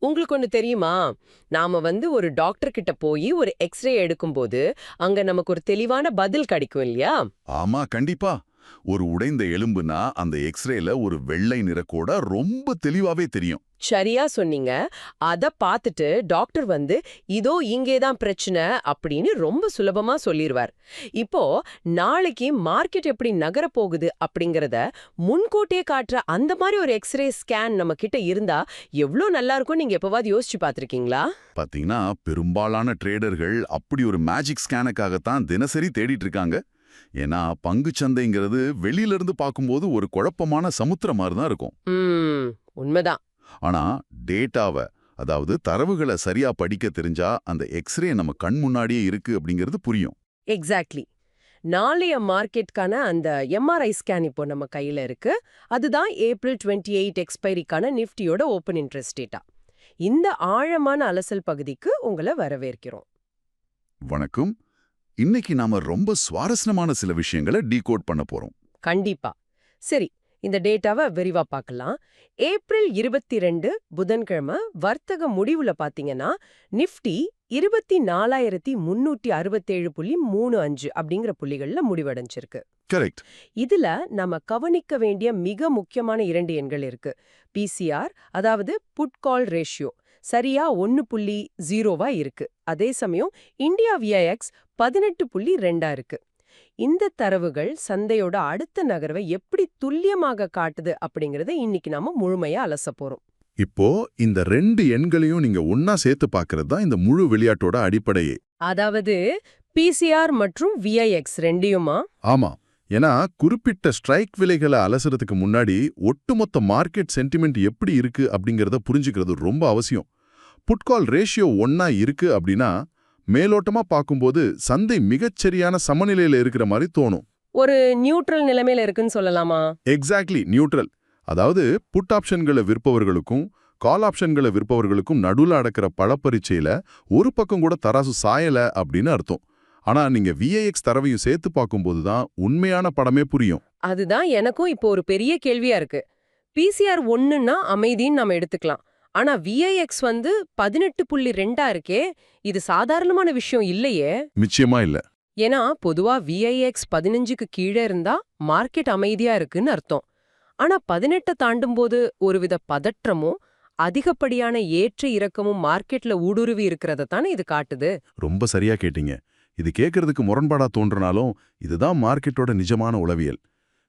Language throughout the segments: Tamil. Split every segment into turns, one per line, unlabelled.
உங்களுக்கு ஒண்ணு தெரியுமா? நாம ஒரு டாக்டர் கிட்ட போயி ஒரு எக்ஸ்ரே எடுக்கும்போது, அங்க நமக்கு ஒரு தெளிவான பதில் கிடைக்கும் இல்லையா?
ஆமா, கண்டிப்பா. ஒரு உடைந்த எலும்புனா அந்த எக்ஸ்ரேல ஒரு வெள்ளை நிறக்கோட ரொம்ப தெளிவாவே தெரியும்.
சரியா சொன்னீங்க. அத பார்த்துட்டு டாக்டர் இதோ இங்கே தான் பிரச்சனை அப்படின்னு ரொம்ப சுலபமா சொல்லிருவார். இப்போ நாளைக்கு மார்க்கெட் எப்படி நகரப் போகுது அப்படிங்கறத முன்கூட்டியே காட்டுற அந்த மாதிரி ஒரு எக்ஸ்ரே ஸ்கேன் நம்ம கிட்ட இருந்தா எவ்ளோ நல்லா இருக்கும் நீங்க எப்பவாவது யோசிச்சு பார்த்திருக்கீங்களா?
பாத்தீங்கன்னா, பெரும்பாலான ட்ரேடர்கள் அப்படி ஒரு மேஜிக் ஸ்கேனுக்காகத்தான் தினசரி தேடிட்டு இருக்காங்க. ஏன்னா பங்குச் சந்தைங்கிறது வெளியில இருந்து பார்க்கும்போது ஒரு குழப்பமான சமுத்திரம் மாதிரி தான் இருக்கும்.
ம், உண்மைதான்.
ஆனா டேட்டாவ, அதாவது தரவுகளை சரியா படிக்க தெரிஞ்சா அந்த எக்ஸ்ரே நம்ம கண் முன்னாடியே இருக்கு அப்படிங்கிறது புரியும்.
எக்ஸாக்ட்லி. நாளைய மார்க்கெட்கான அந்த எம்ஆர்ஐ ஸ்கேன் இப்போ நம்ம கையில இருக்கு. அதுதான் ஏப்ரல் 28 எக்ஸ்பைரிக்கான நிஃப்டியோட ஓப்பன் இன்ட்ரெஸ்ட் டேட்டா. இந்த ஆழமான அலசல் பகுதிக்கு உங்களை வரவேற்கிறோம்.
வணக்கம். இன்னைக்கு நாம ரொம்ப சுவாரஸ்யமான சில விஷயங்களை டீகோட் பண்ண போறோம்.
கண்டிப்பா. சரி, இந்த டேட்டாவை விரிவா பார்க்கலாம். ஏப்ரல் 22 புதன்கிழமை வர்த்தக முடிவுல பாத்தீங்கன்னா நிஃப்டி 24,367.35 அப்படிங்கிற புள்ளிகள்ல முடிவடைஞ்சிருக்கு.
கரெக்ட்.
இதுல நம்ம கவனிக்க வேண்டிய மிக முக்கியமான 2 எண்கள் இருக்கு. பிசிஆர், அதாவது புட் கால் ரேஷியோ, சரியா 1.0வா இருக்கு. அதே சமயம் இந்தியா விஐஎக்ஸ் 18.2 இருக்கு. இந்த தரவுகள் சந்தையோட அடுத்த நகர்வை எப்படி துல்லியமாக காட்டுது அப்படிங்கறத இன்னைக்கு நாம முழுமையா அலச போறோம்.
இப்போ இந்த ரெண்டு எண்களையும் நீங்க ஒன்னா சேர்த்து பார்க்கறது தான் இந்த முழு விளையாட்டோட அடிப்படையே.
அதாவது பிசிஆர் மற்றும் விஐஎக்ஸ் ரெண்டையுமா?
ஆமா. ஏன்னா குறிப்பிட்ட ஸ்ட்ரைக் விலைகளை அலசுறதுக்கு முன்னாடி ஒட்டுமொத்த மார்க்கெட் சென்டிமெண்ட் எப்படி இருக்கு அப்படிங்கறத புரிஞ்சுக்கிறது ரொம்ப அவசியம். புட்கால் ரேஷியோ ஒன்னா இருக்கு அப்படின்னா மேலோட்டமா பார்க்கும்போது சந்தை மிகச்சரியான சமநிலையில இருக்கிற மாதிரி தோணும்.
ஒரு நியூட்ரல் நிலைமையில இருக்குன்னு சொல்லலாமா?
Exactly, neutral. அதாவது புட் ஆப்ஷன்களை விற்பவர்களுக்கும் கால் ஆப்ஷன்களை விற்பவர்களுக்கும் நடுவுல அடக்கிற பழப்பரீட்சையில ஒரு பக்கம் கூட தராசு சாயல அப்படின்னு அர்த்தம். ஆனா நீங்க விஐஎக்ஸ் தரவையும் சேர்த்து பார்க்கும்போது தான் உண்மையான படமே புரியும்.
அதுதான் எனக்கும் இப்போ ஒரு பெரிய கேள்வியா இருக்கு. பிசிஆர் 1ன்னா அமைதின்னு நம்ம எடுத்துக்கலாம். ஆனா விஐஎக்ஸ் 18.2 இருக்கே, இது சாதாரணமான விஷயம் இல்லையே.
நிச்சயமா இல்ல.
ஏன்னா பொதுவா விஐஎக்ஸ் 15க்கு கீழே இருந்தா மார்க்கெட் அமைதியா இருக்குன்னு அர்த்தம். ஆனா 18 தாண்டும்போது ஒருவித பதற்றமும் அதிகப்படியான ஏற்ற இறக்கமும் மார்க்கெட்ல ஊடுருவி இருக்கிறத தானே இது காட்டுது.
ரொம்ப சரியா கேட்டீங்க. இது கேட்கறதுக்கு முரண்பாடா தோன்றினாலும் இதுதான் மார்க்கெட்டோட நிஜமான உளவியல்.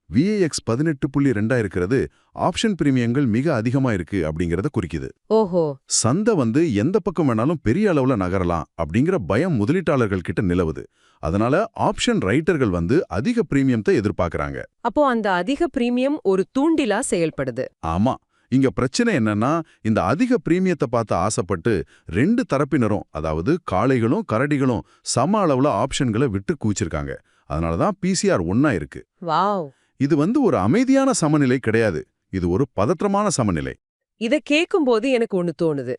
விஐஎக்ஸ் 18.2 இருக்கிறது ஆப்ஷன் பிரீமியங்கள் மிக அதிகமா இருக்கு அப்படிங்கறத குறிக்குது.
ஓஹோ.
சந்தை எந்த பக்கம் வேணாலும் பெரிய அளவுல நகரலாம் அப்படிங்கிற பயம் முதலீட்டாளர்கள் கிட்ட நிலவுது. அதனால ஆப்ஷன் ரைட்டர்கள் அதிக பிரீமியத்தை எதிர்பார்க்கறாங்க.
அப்போ அந்த அதிக பிரீமியம் ஒரு தூண்டிலா செயல்படுது.
ஆமா. இங்க பிரச்சனை என்னன்னா, இந்த அதிக பிரீமியத்தை பார்த்து ஆசைப்பட்டு ரெண்டு தரப்பினரும், அதாவது காளைகளும் கரடிகளும் சம அளவுல ஆப்ஷன்களை விட்டு குவிச்சிருக்காங்க. அதனாலதான் பிசிஆர் ஒன்னா இருக்கு.
வாவ்.
இது ஒரு அமைதியான சமநிலை கிடையாது. இது ஒரு பதற்றமான சமநிலை.
இத கேக்கும்போது எனக்கு ஒண்ணு தோணுது.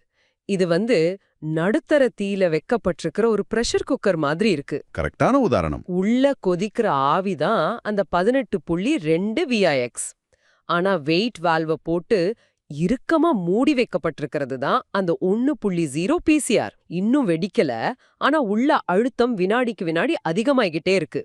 இது நடுத்தர தீயில வைக்கப்பட்டிருக்கிற ஒரு பிரஷர் குக்கர் மாதிரி இருக்கு.
கரெக்டான உதாரணம்.
உள்ள கொதிக்கிற ஆவிதான் அந்த 18.2 விஐஎக்ஸ். ஆனா வெயிட் வால்வ போட்டு இறுக்கமா மூடி வைக்கப்பட்டிருக்கிறது தான் அந்த 1.0 பிசிஆர். இன்னும் வெடிக்கல, ஆனா உள்ள அழுத்தம் வினாடிக்கு வினாடி அதிகமாகிட்டே இருக்கு.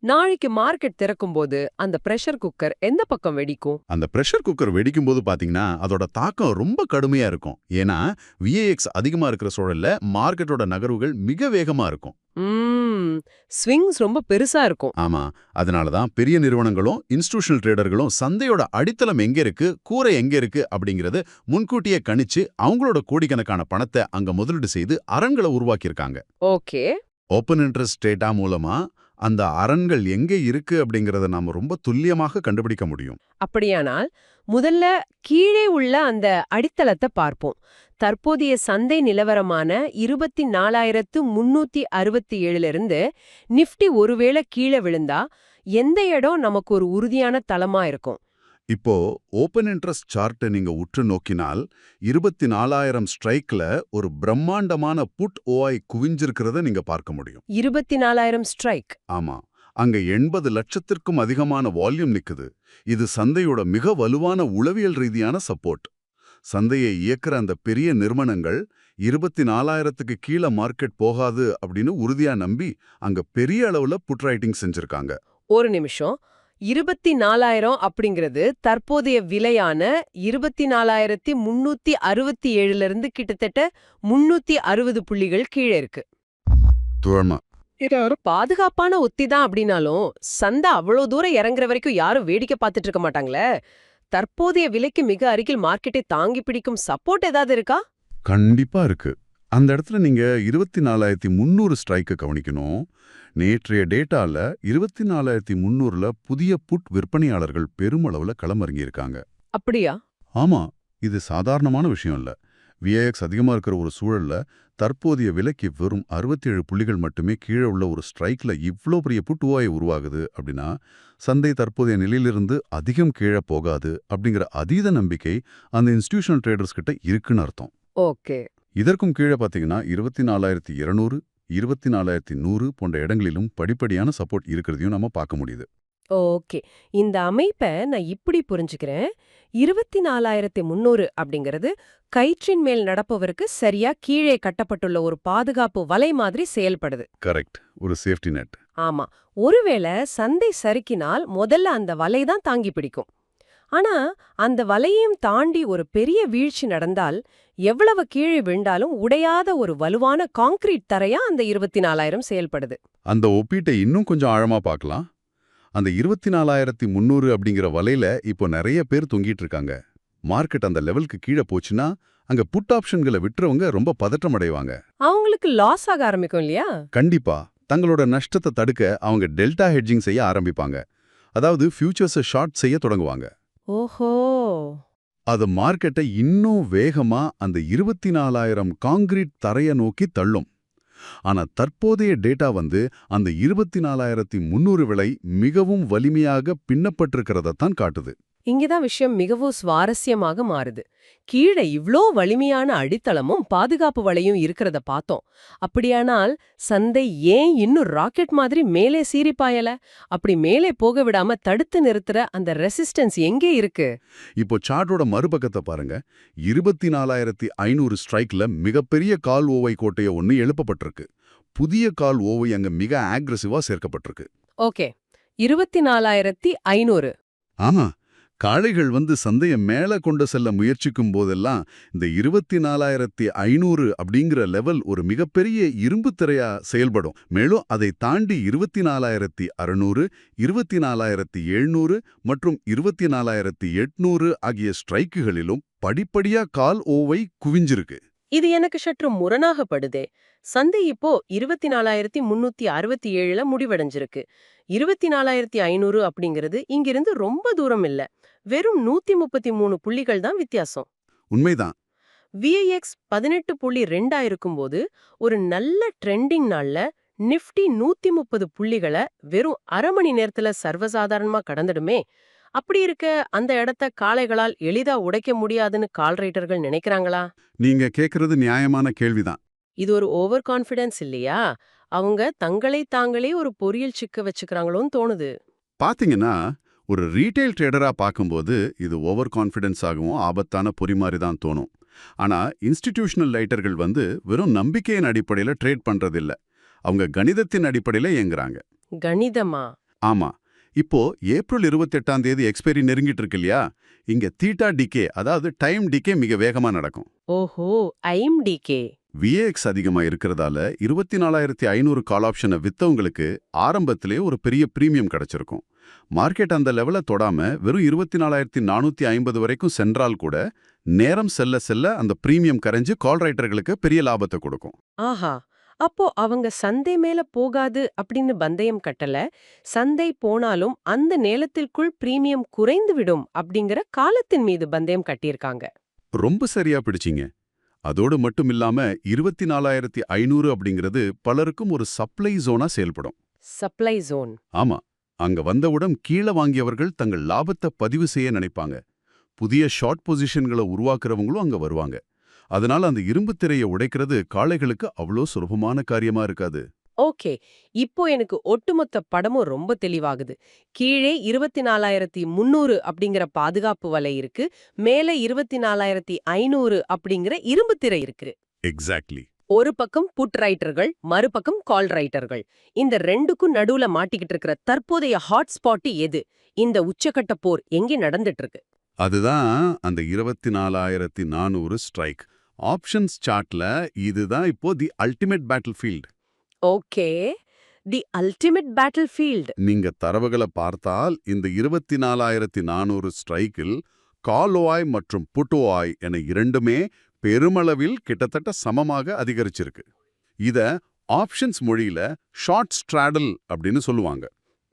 நாளைக்கு மார்க்கெட் திறக்கும்போது அந்த பிரஷர் குக்கர் எந்த பக்கம் வெடிக்கும்?
அந்த பிரஷர் குக்கர் வெடிக்கும் போது பாத்தீங்கன்னா அதோட தாக்கம் ரொம்ப கடுமையா இருக்கும். ஏன்னா விஐஎக்ஸ் அதிகமா இருக்கிற சூழல்ல மார்க்கெட்டோட நகர்வுகள் மிக வேகமா இருக்கும்.
ஸ்விங்ஸ் ரொம்ப பெருசா இருக்கும்.
ஆமா. அதனாலதான் பெரிய நிறுவனங்களும் இன்ஸ்டிடியூஷனல் ட்ரேடர்களும் சந்தையோட அடித்தளம் எங்க இருக்கு, கூரை எங்க இருக்கு அப்படிங்கறது முன்கூட்டியே கணிச்சு அவங்களோட கோடிக்கணக்கான பணத்தை அங்க முதலீடு செய்து அரண்களை உருவாக்கியிருக்காங்க.
ஓகே.
ஓப்பன் இன்ட்ரெஸ்ட் டேட்டா மூலமா அந்த அரண்கள் எங்கே இருக்கு அப்படிங்கறத நாம ரொம்ப துல்லியமாக கண்டுபிடிக்க முடியும்.
அப்படியானால் முதல்ல கீழே உள்ள அந்த அடித்தளத்தை பார்ப்போம். தற்போதைய சந்தை நிலவரமான 24,367 இருந்து நிஃப்டி ஒருவேளை கீழே விழுந்தா எந்த இடம் நமக்கு ஒரு உறுதியான தளமா இருக்கும்?
இப்போ ஓப்பன் இன்ட்ரெஸ்ட் சார்ட்டை நீங்க உற்று நோக்கினால் 24,000 ஸ்ட்ரைக்ல ஒரு பிரம்மாண்டமான புட் ஓஐ குவிஞ்சிருக்கிறத நீங்க பார்க்க முடியும்.
24,000 ஸ்ட்ரைக்.
ஆமா. அங்க 80 லட்சத்திற்கும் அதிகமான வால்யூம் நிக்குது. இது சந்தையோட மிக வலுவான உளவியல் ரீதியான சப்போர்ட். சந்தையை இயக்குற அந்த பெரிய நிறுவனங்கள் 24,000க்கு கீழே மார்க்கெட் போகாது அப்படின்னு உறுதியா நம்பி அங்க பெரிய அளவுல புட் ரைட்டிங் செஞ்சிருக்காங்க.
ஒரு நிமிஷம். 24,000 அப்படிங்கிறது தற்போதைய விலையான 24,367ல இருந்து கிட்டத்தட்ட 360 புள்ளிகள் கீழே இருக்கு.
துவமா
இது ஒரு பாதுகாப்பான உத்தி தான் அப்படின்னாலும் சந்தை அவ்வளவு தூரம் இறங்குற வரைக்கும் யாரும் வேடிக்கை பார்த்துட்டு இருக்க மாட்டாங்களே. தற்போதைய விலைக்கு மிக அருகில் மார்க்கெட்டை தாங்கி பிடிக்கும் சப்போர்ட் ஏதாவது இருக்கா?
கண்டிப்பா இருக்கு. அந்த இடத்துல நீங்க 24,300 ஸ்ட்ரைக்க கவனிக்கணும். நேற்றைய டேட்டால 24,300ல புதிய புட் விற்பனையாளர்கள் பெருமளவுல களமிறங்கியிருக்காங்க.
அப்படியா?
ஆமா, இது சாதாரணமான விஷயம் இல்ல. விஐஎக்ஸ் அதிகமா இருக்கிற ஒரு சூழல்ல தற்போதைய விலைக்கு வெறும் 67 புள்ளிகள் மட்டுமே கீழே உள்ள ஒரு ஸ்ட்ரைக்ல இவ்ளோ பெரிய புட் ஓயை உருவாகுது அப்படின்னா, சந்தை தற்போதைய நிலையிலிருந்து அதிகம் கீழே போகாது அப்படிங்கிற அதீத நம்பிக்கை அந்த இன்ஸ்டிடியூஷனல் ட்ரேடர்ஸ் கிட்ட இருக்குன்னு அர்த்தம்.
ஓகே.
இதற்கும் கீழே பார்த்தீங்கன்னா 24,200, 24,100 போன்ற இடங்களிலும் படிப்படியான சப்போர்ட் இருக்கிறதையும் நம்ம பார்க்க முடியுது.
ஓகே. இந்த அமைப்பை நான் இப்படி புரிஞ்சுக்கிறேன். 24,300 அப்படிங்கிறது கயிற்றின் மேல் நடப்பவருக்கு சரியா கீழே கட்டப்பட்டுள்ள ஒரு பாதுகாப்பு வலை மாதிரி செயல்படுது.
கரெக்ட், ஒரு சேஃப்டி நெட்.
ஆமா. ஒருவேளை சந்தை சறுக்கினால் முதல்ல அந்த வலை தான் தாங்கி பிடிக்கும். ஆனா அந்த வலையையும் தாண்டி ஒரு பெரிய வீழ்ச்சி நடந்தால் எவ்வளவு கீழே விழுந்தாலும் உடையாத ஒரு வலுவான கான்கிரீட் தரையா அந்த 24,000 செயல்படுது.
அந்த ஒப்பீட்டை இன்னும் கொஞ்சம் ஆழமா பார்க்கலாம். அந்த 24,300 அப்படிங்கிற வலையில இப்போ நிறைய பேர் தொங்கிட்டு இருக்காங்க. மார்க்கெட் அந்த லெவலுக்கு கீழே போச்சுன்னா அங்க புட் ஆப்ஷன்களை விட்டுறவங்க ரொம்ப பதற்றம் அடைவாங்க.
அவங்களுக்கு லாஸ் ஆக ஆரம்பிக்கும் இல்லையா?
கண்டிப்பா தங்களோட நஷ்டத்தை தடுக்க அவங்க டெல்டா ஹெட்ஜிங் செய்ய ஆரம்பிப்பாங்க. அதாவது ஃபியூச்சர்ஸை ஷார்ட் செய்ய தொடங்குவாங்க.
ஓஹோ.
அது மார்க்கெட்டை இன்னும் வேகமா அந்த 24,000 காங்கிரீட் தரைய நோக்கி தள்ளும். ஆனா தற்போதைய டேட்டா அந்த 24,300 விலை மிகவும் வலிமையாக பின்னப்பட்டிருக்கிறதத்தான் காட்டுது.
இங்கதான் விஷயம் மிகவும் சுவாரஸ்யமாக மாறுது. கீழே இவ்ளோ வலிமையான அடித்தளமும் பாதுகாப்பு வலையும் இருக்கிறத பார்த்தோம். அப்படியானால் சந்தை ஏன் இன்னும் ராக்கெட் மாதிரி மேலே சீறிப்பாயல? அப்படி மேலே போக விடாம தடுத்து நிறுத்துற அந்த ரெசிஸ்டன்ஸ் எங்கே இருக்கு?
இப்போ சார்ட்டோட மறுபக்கத்தை பாருங்க. 24,500 ஸ்ட்ரைக்ல மிகப்பெரிய கால் ஓவை கோட்டைய ஒன்னு எழுப்பப்பட்டிருக்கு. புதிய கால் ஓவை அங்க மிக ஆக்ரெசிவா சேர்க்கப்பட்டிருக்கு.
ஓகே. 24,500.
ஆமா, காளைகள் சந்தையை மேல கொண்டு செல்ல முயற்சிக்கும் போதெல்லாம் இந்த 24,500 அப்படிங்கிற லெவல் ஒரு மிகப்பெரிய இரும்பு திரையா செயல்படும். மேலும் அதை தாண்டி 24,600, 24,700 மற்றும் 24,800 ஆகிய ஸ்ட்ரைக்குகளிலும் படிப்படியா கால் ஓவை குவிஞ்சிருக்கு.
இது எனக்கு சற்று முரணாகப்படுதே. சந்தை இப்போ 24,367ல முடிவடைஞ்சிருக்கு. 24,500 அப்படிங்கிறது இங்கிருந்து ரொம்ப தூரம் இல்ல. வெறும் 133 புள்ளிகள் தான் வித்தியாசம்.
உண்மைதான்.
விஐஎக்ஸ் 18.2 இருக்கும்போது ஒரு நல்ல ட்ரெண்டிங் நாள்ல நிஃப்டி 130 புள்ளிகளை வெறும் அரை மணி நேரத்துல சர்வசாதாரணமா கடந்துடுமே. அப்படி இருக்க அந்த இடத்த காளைகளால் எளிதா உடைக்க முடியாதுன்னு கால் ரைட்டர்கள் நினைக்கிறாங்களா?
நீங்க கேக்குறது நியாயமான கேள்விதான்.
இது ஒரு ஓவர் கான்ஃபிடன்ஸ் இல்லையா? அவங்க தங்களை தாங்களே ஒரு பொறியில் சிக்க வச்சுக்கிறாங்களோன்னு தோணுது.
பாத்தீங்கன்னா ஒரு ரீட்டைல் ட்ரேடரா பார்க்கும்போது இது ஓவர் கான்ஃபிடன்ஸ் ஆகவும் ஆபத்தான பொறி மாதிரி தான் தோணும். ஆனா இன்ஸ்டிடியூஷனல் லைட்டர்கள் வெறும் நம்பிக்கையின் அடிப்படையில ட்ரேட் பண்றதில்ல. அவங்க கணிதத்தின் அடிப்படையில இயங்குறாங்க.
கணிதமா?
ஆமா. இப்போ ஏப்ரல் 28ஆம் தேதி எக்ஸ்பைரி நெருங்கிட்டு இருக்கு இல்லையா? இங்க தீட்டா டிகே, அதாவது டைம் டிகே மிக வேகமா நடக்கும்.
ஓஹோ, ஐஎம்டிகே.
விஏஎக்ஸ் அதிகமா இருக்கிறதால 24,500 கால் ஆப்ஷனை வித்தவங்களுக்கு ஆரம்பத்திலே ஒரு பெரிய பிரீமியம் கிடைச்சிருக்கும். மார்க்கெட் அந்த லெவலை தொடாம வெறும் 24,450 வரைக்கும் சென்றால் கூட நேரம் செல்ல செல்ல அந்த பிரீமியம் கரைஞ்சு கால் ரைட்டர்களுக்கு பெரிய லாபத்தை கொடுக்கும்.
ஆஹா. அப்போ அவங்க சந்தை மேல போகாது அப்படின்னு பந்தயம் கட்டல. சந்தை போனாலும் அந்த நேரத்திற்குள் பிரீமியம் குறைந்து விடும் அப்படிங்கிற காலத்தின் மீது பந்தயம் கட்டியிருக்காங்க.
ரொம்ப சரியா பிடிச்சிங்க. அதோடு மட்டும் இல்லாம 24,500 அப்படிங்கிறது பலருக்கும் ஒரு சப்ளை ஜோனா செயல்படும்.
Supply zone.
ஆமா, அங்க வந்தவுடன் கீழே வாங்கியவர்கள் தங்கள் லாபத்தை பதிவு செய்ய நினைப்பாங்க. புதிய ஷார்ட் பொசிஷன்களை உருவாக்குறவங்களும் அங்க வருவாங்க. அதனால அந்த இரும்பு திரையை உடைக்கிறது காளைகளுக்கு அவ்வளோ சுலபமான காரியமா இருக்காது.
ஓகே. இப்போ எனக்கு ஒட்டுமொத்த படமும் ரொம்ப தெளிவாகுது. கீழே 24,300 அப்படிங்கிற பாதுகாப்பு வலை இருக்கு. மேல 24,500 அப்படிங்கிற இரும்பு திரை இருக்கு.
எக்ஸாக்ட்லி.
ஒரு பக்கம் புட் ரைட்டர்கள், மறுபக்கம் கால் ரைட்டர்கள். இந்த ரெண்டுக்கும் நடுவுல மாட்டிக்கிட்டு இருக்கிற தற்போதைய ஹாட் ஸ்பாட் எது? இந்த உச்சக்கட்ட போர் எங்கே நடந்துட்டு இருக்கு?
அதுதான் அந்த 24,400 ஸ்ட்ரைக். ஆப்ஷன்ஸ் சார்ட்ல இதுதான் இப்போ the ultimate battle field.
Okay. The ultimate battle field.
நீங்க தரவுகளை பார்த்தால் இந்த 24,400 ஸ்ட்ரைக்கில் கால்ஓஆய் மற்றும் புட்டோஆய் என இரண்டுமே பெருமளவில் கிட்டத்தட்ட சமமாக அதிகரிச்சிருக்கு. இத ஆப்ஷன்ஸ் மொழியில ஷார்ட் ஸ்ட்ராடல் அப்படின்னு சொல்லுவாங்க.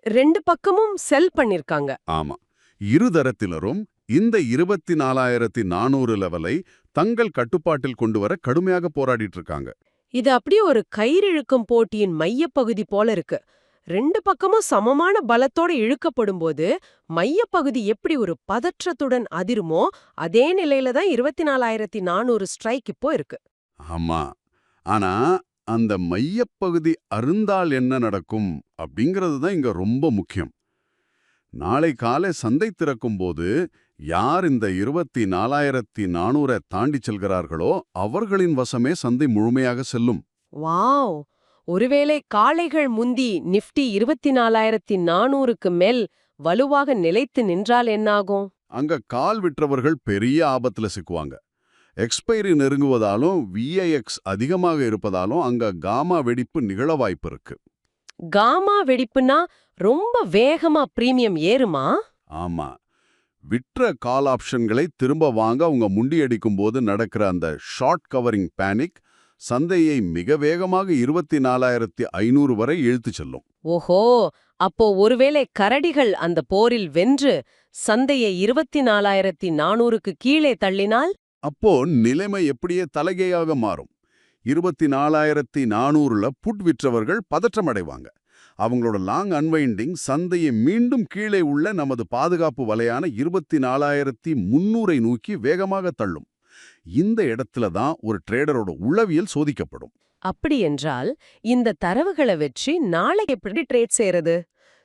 ரெண்டு பக்கமும் செல் பண்ணிருக்காங்க.
ஆமா, இருதரத்தினரும் இந்த 24,400 லெவலை தங்கள் கட்டுப்பாட்டில் கொண்டு வர கடுமையாக போராடிட்டு இருக்காங்க.
இது அப்படியே ஒரு கயிறிழுக்கும் போட்டியின் மையப்பகுதி போல இருக்கு. ரெண்டு பக்கமும் சமமான பலத்தோட இழுக்கப்படும்போது மையப்பகுதி எப்படி ஒரு பதற்றத்துடன் அதிருமோ அதே நிலையில தான் 24,400 ஸ்ட்ரைக் இப்போ இருக்கு.
ஆமா, ஆனா அந்த மையப்பகுதி அருந்தால் என்ன நடக்கும் அப்படிங்கிறது தான் இங்க ரொம்ப முக்கியம். நாளை காலை சந்தை திறக்கும் போது யார் இந்த 24,400 தாண்டி செல்கிறார்களோ அவர்களின் வசமே சந்தை முழுமையாக செல்லும்.
வாவ்! ஒருவேளை காளைகள் முந்தி நிஃப்டி 24,400க்கு மேல் வலுவாக நிலைத்து நின்றால் என்னாகும்?
அங்க கால் விற்றவர்கள் பெரிய ஆபத்துல சிக்குவாங்க. எக்ஸ்பைரி நெருங்குவதாலும் விஐஎக்ஸ் அதிகமாக இருப்பதாலும் அங்க காமா வெடிப்பு நிகழ வாய்ப்பு இருக்கு.
காமா வெடிப்புனா ரொம்ப வேகமா பிரீமியம் ஏறுமா?
ஆமா, விற்ற கால் ஆப்ஷன்களை திரும்ப வாங்க அவங்க முண்டியடிக்கும் போது நடக்கிற அந்த ஷார்ட் கவரிங் பேனிக் சந்தையை மிக வேகமாக 24,500 வரை இழுத்து செல்லும்.
ஓஹோ! அப்போ ஒருவேளை கரடிகள் அந்த போரில் வென்று சந்தையை 24,400க்கு கீழே தள்ளினால்?
அப்போ நிலைமை எப்படியே தலைகீழாக மாறும். 24,400ல புட் விற்றவர்கள் பதற்றமடைவாங்க. அவங்களோட லாங் அன்வைண்டிங் சந்தையை மீண்டும் கீழே உள்ள நமது பாதுகாப்பு வலையான 24,300ஐ நோக்கி வேகமாக தள்ளும். இந்த இடத்துல தான் ஒரு ட்ரேடரோட உளவியல் சோதிக்கப்படும்.
அப்படி என்றால் இந்த தரவுகளை வச்சு நாளைக்கு எப்படி ட்ரேட் செய்யறது?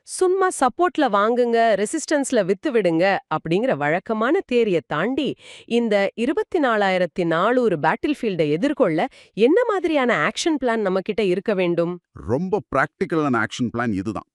சும்மா சப்போர்ட்ல வாங்குங்க, ரெசிஸ்டன்ஸ்ல வித்து விடுங்க அப்படிங்கிற வழக்கமான தேரிய தாண்டி இந்த 24,400 பேட்டில் ஃபீல்டை எதிர்கொள்ள என்ன மாதிரியான ஆக்ஷன் பிளான் நம்ம கிட்ட இருக்க வேண்டும்?
ரொம்ப பிராக்டிக்கலான ஆக்ஷன் பிளான் இதுதான்.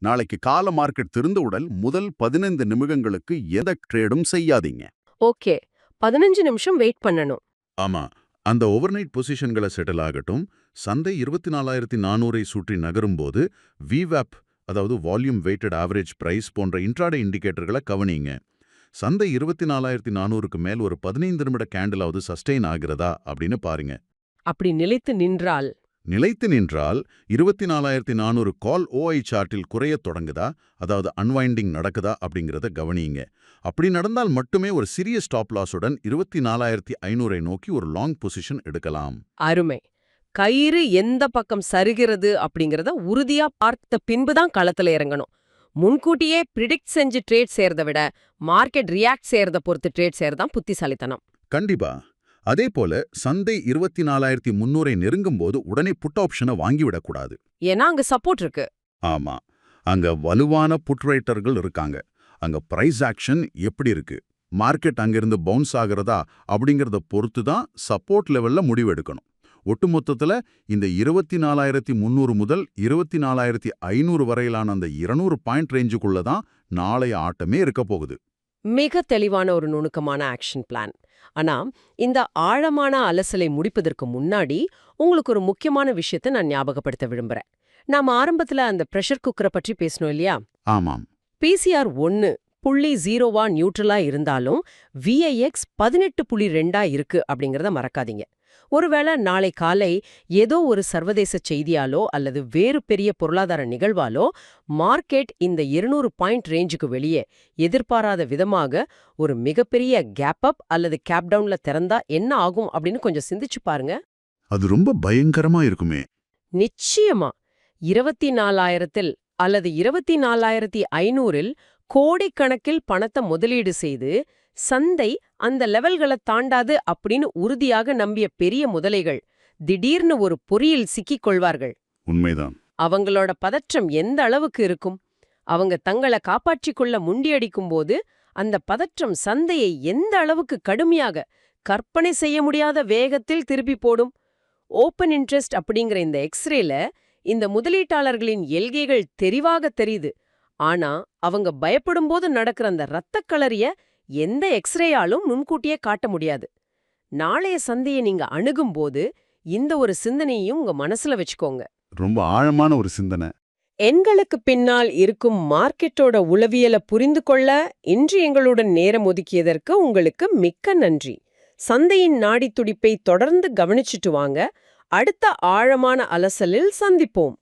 நாளைக்கு கால மார்க்கெட் திறந்தவுடன் முதல் 15 நிமிடங்களுக்கு எந்த ட்ரேடும் செய்யாதீங்க.
ஓகே, 15 நிமிஷம் வெயிட் பண்ணணும்.
ஆமா, அந்த ஓவர்நைட் பொசிஷன்களை செட்டில் ஆகட்டும். சந்தை 24,400ஐ சுற்றி நகரும்போது விவேப், அதாவது வால்யூம் வெயிட்டட் ஆவரேஜ் பிரைஸ் போன்ற இன்ட்ராடே இண்டிகேட்டர்களை கவனிங்க. சந்தை 24,400க்கு மேல் ஒரு 15 நிமிட கேண்டிலாவது சஸ்டெயின் ஆகிறதா அப்படின்னு பாருங்க.
அப்படி நிலைத்து நின்றால்?
நிலைத்து நின்றால் 24,400 கால் ஓஐ சார்ட்டில் குறையத் தொடங்குதா, அதாவது அன்வைண்டிங் நடக்குதா அப்படிங்கிறத கவனிங்க. அப்படி நடந்தால் மட்டுமே ஒரு சிறிய ஸ்டாப் லாஸுடன் 24,500ஐ நோக்கி ஒரு லாங் பொசிஷன் எடுக்கலாம்.
அருமை. கயிறு எந்த பக்கம் சருகிறது அப்படிங்கறத உறுதியா பார்த்த பின்புதான் களத்துல இறங்கணும். முன்கூட்டியே பிரிடிக்ட் செஞ்சு ட்ரேட் செய்யறத விட மார்க்கெட் ரியாக்ட் செய்யறத பொறுத்து ட்ரேட் செய்யறதான் புத்திசாலித்தனம்.
கண்டிப்பா. அதே போல சந்தை 24,300ஐ நெருங்கும் போது உடனே புட் ஆப்ஷனை வாங்கிவிடக்கூடாது.
ஏன்னா அங்க சப்போர்ட் இருக்கு.
ஆமா, அங்க வலுவான புட் ரைட்டர்கள் இருக்காங்க. அங்க பிரைஸ் ஆக்ஷன் எப்படி இருக்கு, மார்க்கெட் அங்கிருந்து பவுன்ஸ் ஆகிறதா அப்படிங்கறத பொறுத்து தான் சப்போர்ட் லெவல்ல முடிவெடுக்கணும். ஒட்டுமொத்தத்துல இந்த 24,300 முதல் 24,500 வரையிலான அந்த 200 பாயிண்ட் ரேஞ்சுக்குள்ள தான் நாளைய ஆட்டமே இருக்க போகுது.
மிக தெளிவான ஒரு நுணுக்கமான ஆக்ஷன் பிளான். ஆனா இந்த ஆழமான அலசலை முடிப்பதற்கு முன்னாடி உங்களுக்கு ஒரு முக்கியமான விஷயத்தை நான் ஞாபகப்படுத்த விரும்புறேன். நாம ஆரம்பத்துல அந்த பிரஷர் குக்கரை பற்றி பேசணும் இல்லையா?
ஆமாம்.
பிசிஆர் 1.0 நியூட்ரலா இருந்தாலும் விஐஎக்ஸ் 18.2 இருக்கு அப்படிங்கறத மறக்காதீங்க. ஒருவேளை நாளை காலை ஏதோ ஒரு சர்வதேச செய்தியாலோ அல்லது வேறு பெரிய பொருளாதார நிகழ்வாலோ மார்க்கெட் இந்த 200 பாயிண்ட் ரேஞ்சுக்கு வெளியே எதிர்பாராத விதமாக ஒரு மிகப்பெரிய கேப் அப் அல்லது கேப் டவுன்ல திறந்தா என்ன ஆகும் அப்படின்னு கொஞ்சம் சிந்திச்சு பாருங்க.
அது ரொம்ப பயங்கரமா இருக்குமே.
நிச்சயமா 24,000 அல்லது 24,500 கோடிக்கணக்கில் பணத்தை முதலீடு செய்து சந்தை அந்த லெவல்களை தாண்டாது அப்படின்னு உறுதியாக நம்பிய பெரிய முதலைகள் திடீர்னு ஒரு பொறியில் சிக்கிக் கொள்வார்கள்.
உண்மைதான்.
அவங்களோட பதற்றம் எந்த அளவுக்கு இருக்கும்? அவங்க தங்கள காப்பாற்றிக் கொள்ள முண்டியடிக்கும் போது அந்த பதற்றம் சந்தையை எந்த அளவுக்கு கடுமையாக, கற்பனை செய்ய முடியாத வேகத்தில் திருப்பி போடும்? ஓப்பன் இன்ட்ரெஸ்ட் அப்படிங்கிற இந்த எக்ஸ்ரேல இந்த முதலீட்டாளர்களின் எல்கைகள் தெரிவாக தெரியுது. ஆனா அவங்க பயப்படும்போது நடக்கிற அந்த ரத்தக் களரிய எந்த எக்ஸ்ரேயாலும் முன்கூட்டியே காட்ட முடியாது. நாளைய சந்தையை நீங்க அணுகும்போது இந்த ஒரு சிந்தனையும் உங்க மனசுல வச்சுக்கோங்க.
ரொம்ப ஆழமான ஒரு சிந்தனை.
எண்களுக்கு பின்னால் இருக்கும் மார்க்கெட்டோட உளவியலை புரிந்து கொள்ள இன்று எங்களுடன் நேரம் ஒதுக்கியதற்கு உங்களுக்கு மிக்க நன்றி. சந்தையின் நாடித்துடிப்பை தொடர்ந்து கவனிச்சுட்டு வாங்க. அடுத்த ஆழமான அலசலில் சந்திப்போம்.